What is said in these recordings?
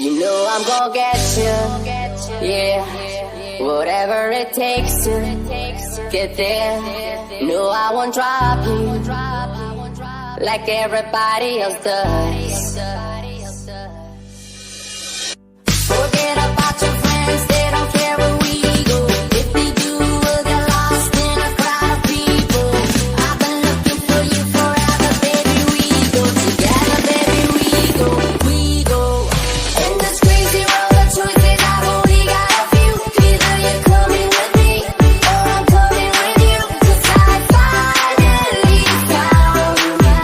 You know I'm gonna get you, yeah. Whatever it takes to get there. No, I won't drop you like everybody else does. Forget about your friends, they don't care where we go. If they do, we'll get lost in a crowd of people. I've been looking for you forever, baby. We go together, baby. We go, we go. In this crazy world of choices, I've only got a few. Either you're coming with me, or I'm coming with you. 'Cause I finally found you.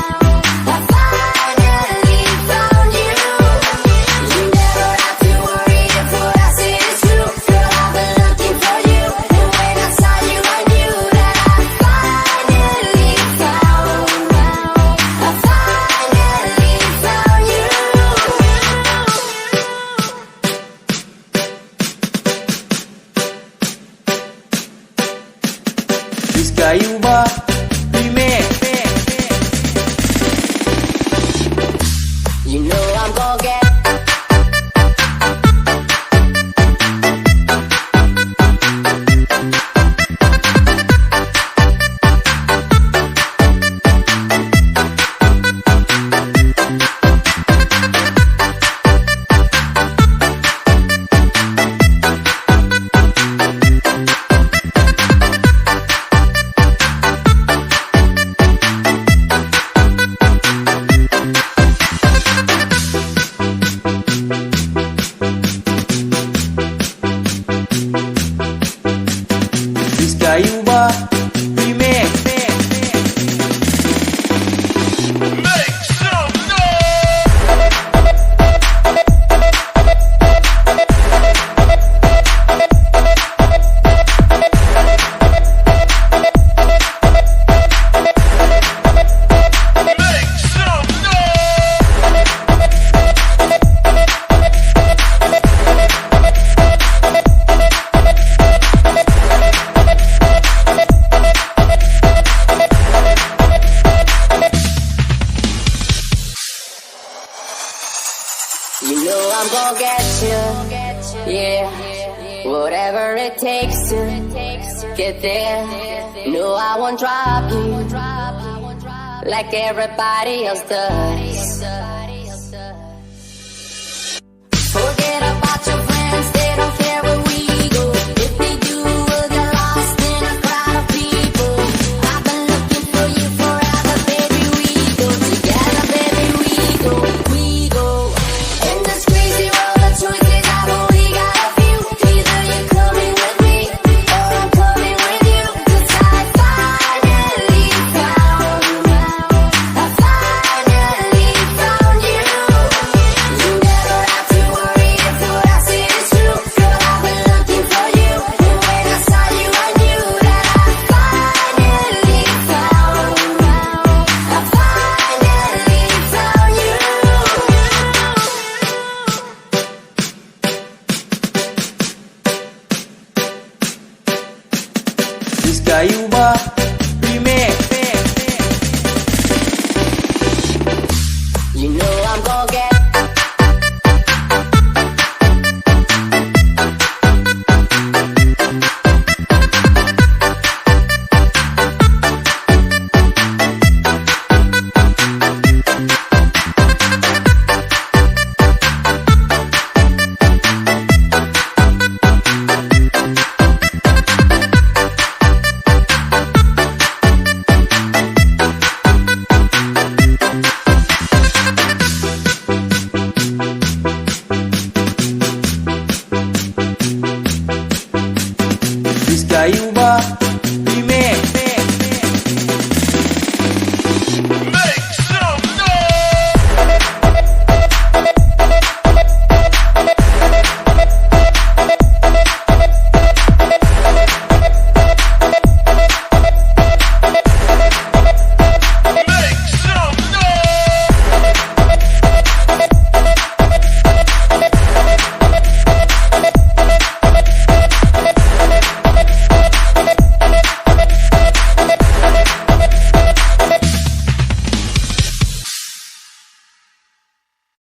I finally found you. You never have to worry if what I say is true. Girl, I've been looking for you, and when I saw you, I knew that I finally found you. I finally found you. Discayuba Remix. You know I'm gonna get. Discayuba Remix. Make some noise! Make some You know I'm gonna get you, yeah. Whatever it takes to get there. No, I won't drop you like everybody else does.